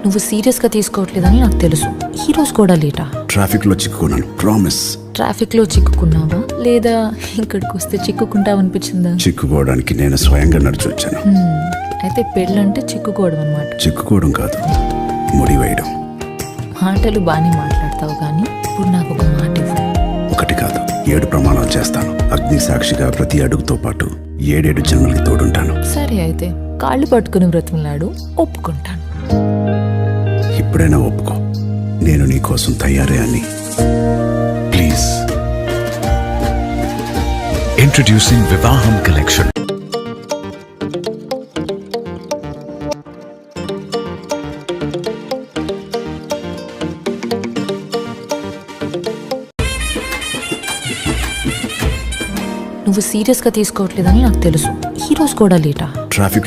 నువ్వు సీరియస్గా తీసుకోవట్లేదని నాకు తెలుసు. ఈ రోజు కూడా లేటా? ట్రాఫిక్లో చిక్కుకున్నాను, ప్రామిస్. ట్రాఫిక్లో చిక్కుకున్నావా లేదా ఇక్కడికి వస్తే చిక్కుకుంటావనిపించిందా? చిక్కుకోవడానికి నేను స్వయంగా నడిచి వచ్చాను. అయితే పెళ్ళంటే చిక్కుకోవడం అన్నమాట. చిక్కుకోవడం కాదు, ముడి వేయడం. మాటలు బాగానే మాట్లాడతావు కానీ ఇప్పుడు నాకు ఒక మాట ఇవ్వు. ఒకటి కాదు, 7 ప్రమాణాలు చేస్తాను. అగ్ని సాక్షిగా ప్రతి అడుగుతో పాటు 7 జన్మలకి తోడుంటాను. సరే అయితే కాళ్ళు పట్టుకుని బ్రతిమలాడు, ఒప్పుకుంటాను. ఇప్పుడైనా ఒప్పుకో, నేను నీ కోసం తయారే అని. ప్లీజ్. Introducing Vivaham Collection. నువ్వు సీరియస్గా తీసుకోవట్లేదని నాకు తెలుసు. ఈ రోజు కూడా లేటా? ట్రాఫిక్లో